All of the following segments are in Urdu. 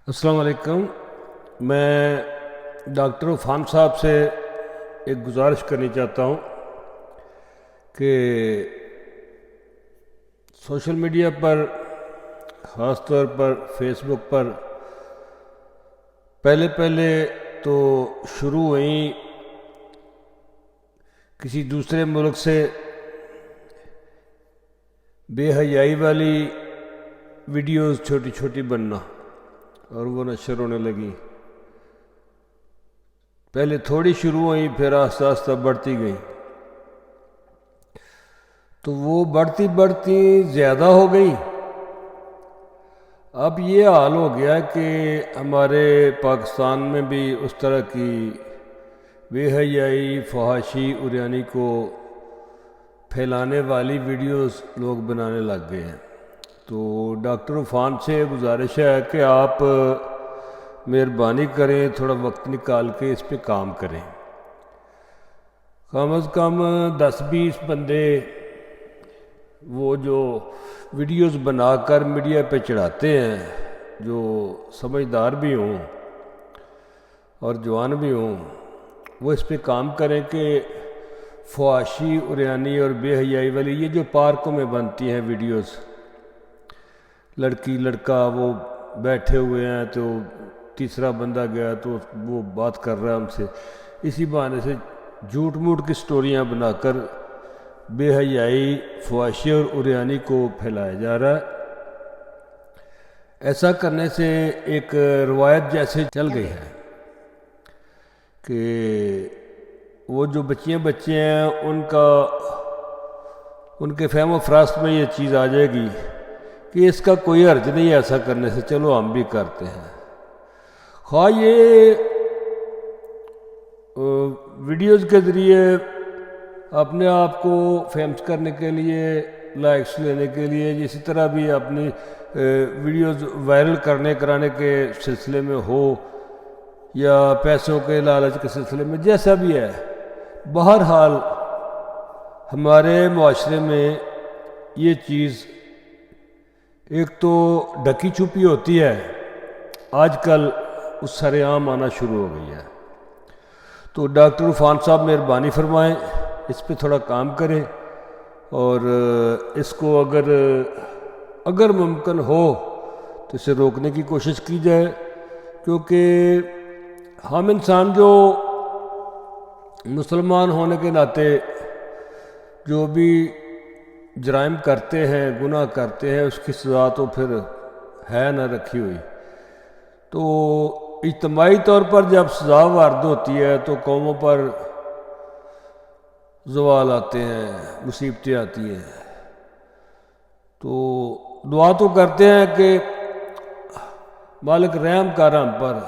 السلام علیکم۔ میں ڈاکٹر عرفان صاحب سے ایک گزارش کرنی چاہتا ہوں کہ سوشل میڈیا پر، خاص طور پر فیس بک پر پہلے تو شروع ہوئیں کسی دوسرے ملک سے بے حیائی والی ویڈیوز چھوٹی چھوٹی بننا اور وہ نشر ہونے لگیں۔ پہلے تھوڑی شروع ہوئیں، پھر آہستہ آہستہ بڑھتی گئیں، تو وہ بڑھتی زیادہ ہو گئی۔ اب یہ حال ہو گیا کہ ہمارے پاکستان میں بھی اس طرح کی بے حیائی، فحاشی، عریانی کو پھیلانے والی ویڈیوز لوگ بنانے لگ گئے ہیں۔ تو ڈاکٹر عرفان سے گزارش ہے کہ آپ مہربانی کریں، تھوڑا وقت نکال کے اس پہ کام کریں۔ کم از کم 10-20 بندے وہ جو ویڈیوز بنا کر میڈیا پہ چڑھاتے ہیں، جو سمجھدار بھی ہوں اور جوان بھی ہوں، وہ اس پہ کام کریں کہ فحاشی، عریانی اور بے حیائی والی یہ جو پارکوں میں بنتی ہیں ویڈیوز، لڑکی لڑکا وہ بیٹھے ہوئے ہیں تو تیسرا بندہ گیا تو وہ بات کر رہا ہے ان سے، اسی بہانے سے جھوٹ موٹ کی سٹوریاں بنا کر بے حیائی، فحاشی اور عریانی کو پھیلایا جا رہا ہے۔ ایسا کرنے سے ایک روایت جیسے چل گئی ہے کہ وہ جو بچے ہیں ان کے فہم و فراست میں یہ چیز آ جائے گی کہ اس کا کوئی حرج نہیں ایسا کرنے سے، چلو ہم بھی کرتے ہیں۔ خواہ یہ ویڈیوز کے ذریعے اپنے آپ کو فیمس کرنے کے لیے، لائکس لینے کے لیے، اسی طرح بھی اپنی ویڈیوز وائرل کرانے کے سلسلے میں ہو یا پیسوں کے لالچ کے سلسلے میں، جیسا بھی ہے، بہرحال ہمارے معاشرے میں یہ چیز ایک تو ڈھکی چھپی ہوتی ہے، آج کل اس سر عام آنا شروع ہو گئی ہے۔ تو ڈاکٹر عرفان صاحب مہربانی فرمائیں، اس پہ تھوڑا کام کریں اور اس کو اگر ممکن ہو تو اسے روکنے کی کوشش کی جائے، کیونکہ ہم انسان جو مسلمان ہونے کے ناطے جو بھی جرائم کرتے ہیں، گناہ کرتے ہیں، اس کی سزا تو پھر ہے نہ رکھی ہوئی۔ تو اجتماعی طور پر جب سزا وارد ہوتی ہے تو قوموں پر زوال آتے ہیں، مصیبتیں آتی ہیں۔ تو دعا تو کرتے ہیں کہ مالک رحم کر ہم پر،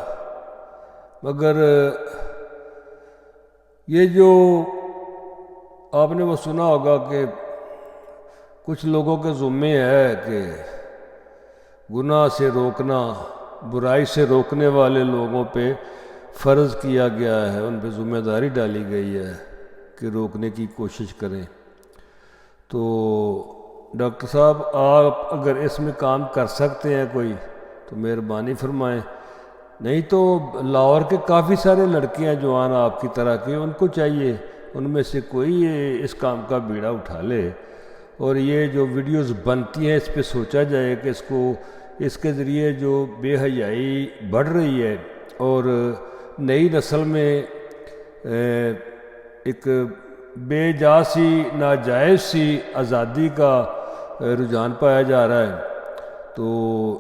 مگر یہ جو آپ نے وہ سنا ہوگا کہ کچھ لوگوں کے ذمے ہے کہ گناہ سے روکنا، برائی سے روکنے والے لوگوں پہ فرض کیا گیا ہے، ان پہ ذمہ داری ڈالی گئی ہے کہ روکنے کی کوشش کریں۔ تو ڈاکٹر صاحب آپ اگر اس میں کام کر سکتے ہیں کوئی تو مہربانی فرمائیں، نہیں تو لاہور کے کافی سارے لڑکیاں جوان آپ کی طرح کے، ان کو چاہیے ان میں سے کوئی اس کام کا بیڑا اٹھا لے اور یہ جو ویڈیوز بنتی ہیں اس پہ سوچا جائے کہ اس کے ذریعے جو بے حیائی بڑھ رہی ہے اور نئی نسل میں ایک بے جا سی، ناجائز سی آزادی کا رجحان پایا جا رہا ہے، تو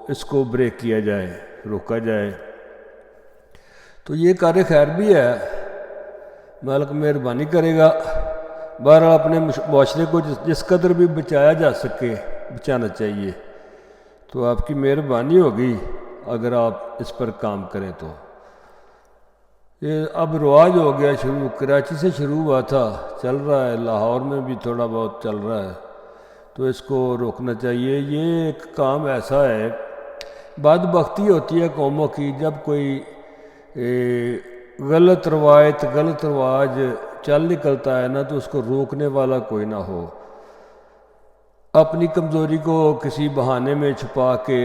اس کو بریک کیا جائے، روکا جائے۔ تو یہ کار خیر بھی ہے، مالک مہربانی کرے گا۔ بہرحال اپنے معاشرے کو جس قدر بھی بچایا جا سکے بچانا چاہیے، تو آپ کی مہربانی ہوگی اگر آپ اس پر کام کریں۔ تو یہ اب رواج ہو گیا، کراچی سے شروع ہوا تھا، چل رہا ہے، لاہور میں بھی تھوڑا بہت چل رہا ہے، تو اس کو روکنا چاہیے۔ یہ ایک کام ایسا ہے، بدبختی ہوتی ہے قوموں کی، جب کوئی غلط روایت، غلط رواج چل نکلتا ہے نا، تو اس کو روکنے والا کوئی نہ ہو۔ اپنی کمزوری کو کسی بہانے میں چھپا کے،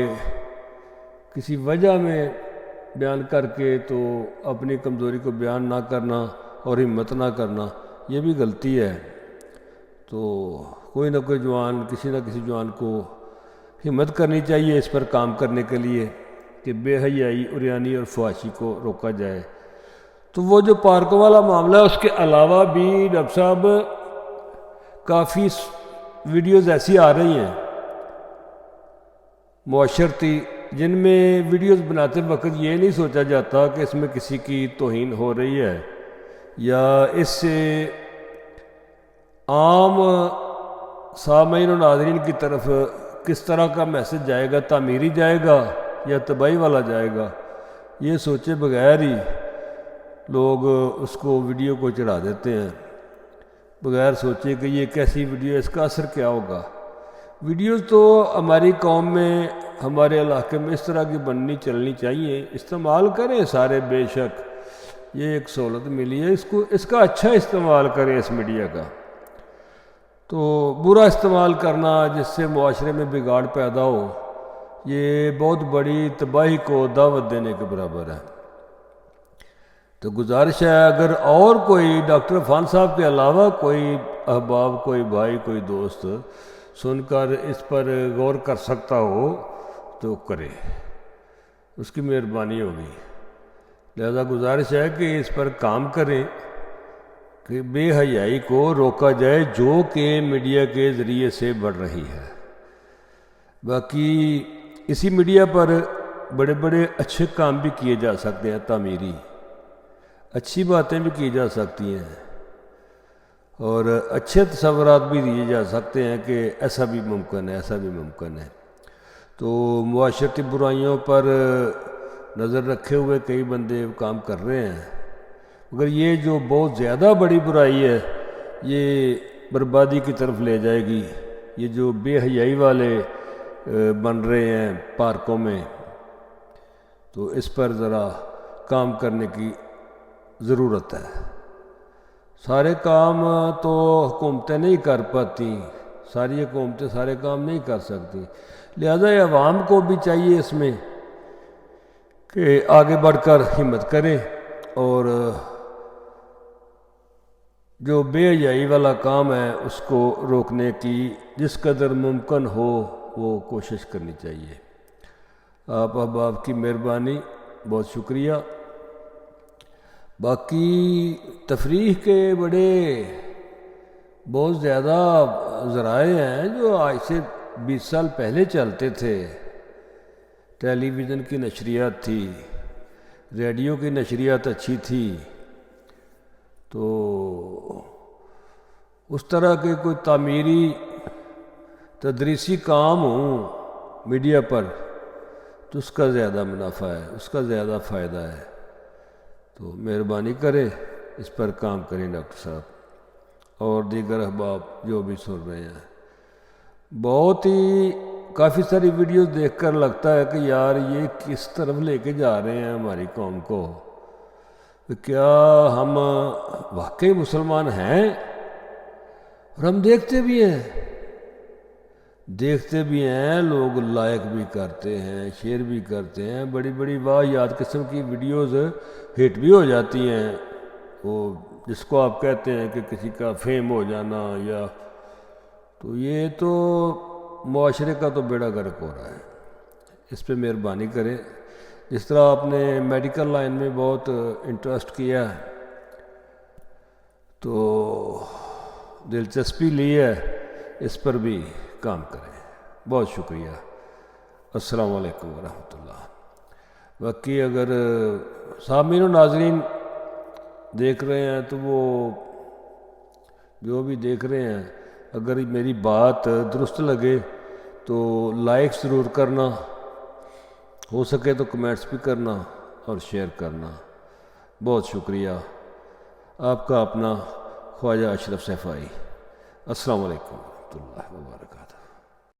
کسی وجہ میں بیان کر کے تو اپنی کمزوری کو بیان نہ کرنا اور ہمت نہ کرنا، یہ بھی غلطی ہے۔ تو کوئی نہ کوئی جوان، کسی نہ کسی جوان کو ہمت کرنی چاہیے اس پر کام کرنے کے لیے کہ بے حیائی، عریانی اور فحاشی کو روکا جائے۔ تو وہ جو پارکوں والا معاملہ ہے، اس کے علاوہ بھی ڈاکٹر صاحب کافی ویڈیوز ایسی آ رہی ہیں معاشرتی، جن میں ویڈیوز بناتے وقت یہ نہیں سوچا جاتا کہ اس میں کسی کی توہین ہو رہی ہے یا اس سے عام سامعین و ناظرین کی طرف کس طرح کا میسج جائے گا، تعمیری جائے گا یا تباہی والا جائے گا۔ یہ سوچے بغیر ہی لوگ اس کو ویڈیو کو چڑھا دیتے ہیں، بغیر سوچے کہ یہ کیسی ویڈیو ہے، اس کا اثر کیا ہوگا۔ ویڈیوز تو ہماری قوم میں، ہمارے علاقے میں اس طرح کی بننی چلنی چاہیے، استعمال کریں سارے، بے شک یہ ایک سہولت ملی ہے، اس کا اچھا استعمال کریں اس میڈیا کا۔ تو برا استعمال کرنا جس سے معاشرے میں بگاڑ پیدا ہو، یہ بہت بڑی تباہی کو دعوت دینے کے برابر ہے۔ تو گزارش ہے اگر اور کوئی ڈاکٹر عرفان صاحب کے علاوہ کوئی احباب، کوئی بھائی، کوئی دوست سن کر اس پر غور کر سکتا ہو تو کرے، اس کی مہربانی ہوگی۔ لہذا گزارش ہے کہ اس پر کام کریں کہ بے حیائی کو روکا جائے جو کہ میڈیا کے ذریعے سے بڑھ رہی ہے۔ باقی اسی میڈیا پر بڑے بڑے اچھے کام بھی کیے جا سکتے ہیں، تعمیری اچھی باتیں بھی کی جا سکتی ہیں اور اچھے تصورات بھی دیے جا سکتے ہیں کہ ایسا بھی ممکن ہے، ایسا بھی ممکن ہے۔ تو معاشرتی برائیوں پر نظر رکھے ہوئے کئی بندے کام کر رہے ہیں، مگر یہ جو بہت زیادہ بڑی برائی ہے یہ بربادی کی طرف لے جائے گی۔ یہ جو بے حیائی والے بن رہے ہیں پارکوں میں، تو اس پر ذرا کام کرنے کی ضرورت ہے۔ سارے کام تو حکومتیں نہیں کر پاتی، ساری حکومتیں سارے کام نہیں کر سکتی، لہذا عوام کو بھی چاہیے اس میں کہ آگے بڑھ کر ہمت کریں اور جو بے حیائی والا کام ہے اس کو روکنے کی جس قدر ممکن ہو وہ کوشش کرنی چاہیے۔ آپ احباب کی مہربانی، بہت شکریہ۔ باقی تفریح کے بہت زیادہ ذرائع ہیں جو آج سے 20 سال پہلے چلتے تھے۔ ٹیلی ویژن کی نشریات تھی، ریڈیو کی نشریات اچھی تھی، تو اس طرح کے کوئی تعمیری تدریسی کام ہوں میڈیا پر تو اس کا زیادہ منافع ہے، اس کا زیادہ فائدہ ہے۔ تو مہربانی کریں اس پر کام کریں ڈاکٹر صاحب اور دیگر احباب جو بھی سن رہے ہیں۔ بہت ہی کافی ساری ویڈیوز دیکھ کر لگتا ہے کہ یار یہ کس طرف لے کے جا رہے ہیں ہماری قوم کو، کیا ہم واقعی مسلمان ہیں؟ اور ہم دیکھتے بھی ہیں، لوگ لائک بھی کرتے ہیں، شیئر بھی کرتے ہیں، بڑی بڑی واہیات قسم کی ویڈیوز ہٹ بھی ہو جاتی ہیں، وہ جس کو آپ کہتے ہیں کہ کسی کا فیم ہو جانا، یا تو یہ تو معاشرے کا تو بیڑا غرق ہو رہا ہے۔ اس پہ مہربانی کریں۔ جس طرح آپ نے میڈیکل لائن میں بہت انٹرسٹ کیا ہے تو دلچسپی لی ہے، اس پر بھی کام کریں۔ بہت شکریہ۔ السلام علیکم ورحمۃ اللہ۔ باقی اگر سامعین و ناظرین دیکھ رہے ہیں تو وہ جو بھی دیکھ رہے ہیں، اگر میری بات درست لگے تو لائک ضرور کرنا، ہو سکے تو کمنٹس بھی کرنا اور شیئر کرنا۔ بہت شکریہ۔ آپ کا اپنا خواجہ اشرف صفائی۔ السلام علیکم ورحمۃ اللہ وبرکاتہ۔